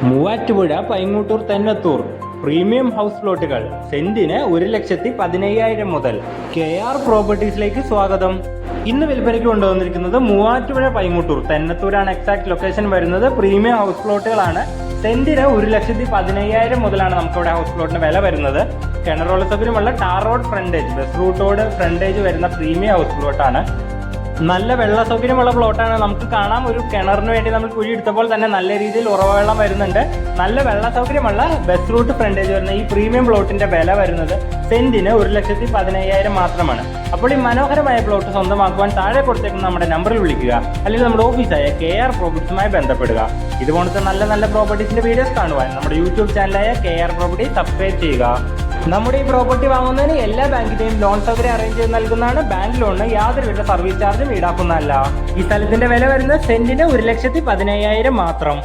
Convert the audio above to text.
Muvattupuzha പൈങ്ങൂട്ടൂർ Thennathur premium house പ്ലോട്ടുകൾ സെന്റിന് 1,15,000 മുതൽ KR പ്രോപ്പർട്ടീസിലേക്ക് സ്വാഗതം. ഇന്ന് വിൽപ്പനയ്ക്ക് കൊണ്ടുവന്നിരിക്കുന്നത് മൂവാറ്റുപുഴ പൈങ്ങൂട്ടൂർ തെന്നത്തൂരാണ് എക്സാക്ട് ലൊക്കേഷൻ വരുന്നത്. പ്രീമിയം ഹൗസ് പ്ലോട്ടുകളാണ്. സെന്റിന് 1,15,000 മുതലാണ് നമുക്കിവിടെ ഹൗസ് പ്ലോട്ടിന് വില വരുന്നത്. കിണറോള സൗകര്യമുള്ള ടാർ റോഡ് ഫ്രണ്ടേജ്, ബസ് റൂട്ടോട് ഫ്രണ്ടേജ് വരുന്ന പ്രീമിയം ഹൗസ് പ്ലോട്ടാണ്. നല്ല വെള്ള സൗകര്യമുള്ള പ്ലോട്ടാണ്. നമുക്ക് കാണാം, ഒരു കിണറിന് വേണ്ടി നമ്മൾ കുഴി എടുത്തപ്പോൾ തന്നെ നല്ല രീതിയിൽ ഉറവവെള്ളം വരുന്നുണ്ട്. നല്ല വെള്ള സൗകര്യമുള്ള ബസ് റൂട്ട് ഫ്രണ്ടേജ് വരുന്ന ഈ പ്രീമിയം പ്ലോട്ടിന്റെ വില വരുന്നത് സെന്റിന് 1,15,000 മാത്രമാണ്. അപ്പോൾ ഈ മനോഹരമായ പ്ലോട്ട് സ്വന്തമാക്കുവാൻ താഴെ കൊടുത്തേക്കുന്ന നമ്മുടെ നമ്പറിൽ വിളിക്കുക, അല്ലെങ്കിൽ നമ്മുടെ ഓഫീസായ KR പ്രോപ്പർട്ടീസുമായി ബന്ധപ്പെടുക. ഇതുപോലത്തെ നല്ല നല്ല പ്രോപ്പർട്ടീസിന്റെ വീഡിയോസ് കാണുവാൻ നമ്മുടെ യൂട്യൂബ് ചാനലായ KR പ്രോപ്പർട്ടി സബ്സ്ക്രൈബ് ചെയ്യുക. നമ്മുടെ ഈ പ്രോപ്പർട്ടി വാങ്ങുന്നതിന് എല്ലാ ബാങ്കിന്റെയും ലോൺ സൗകര്യം അറേഞ്ച് ചെയ്ത് നൽകുന്നതാണ്. ബാങ്ക് ലോണിന് യാതൊരുവിധ സർവീസ് ചാർജും ഈടാക്കുന്നതല്ല. ഈ സ്ഥലത്തിന്റെ വില വരുന്നത് സെന്റിന് 1,15,000 മാത്രം.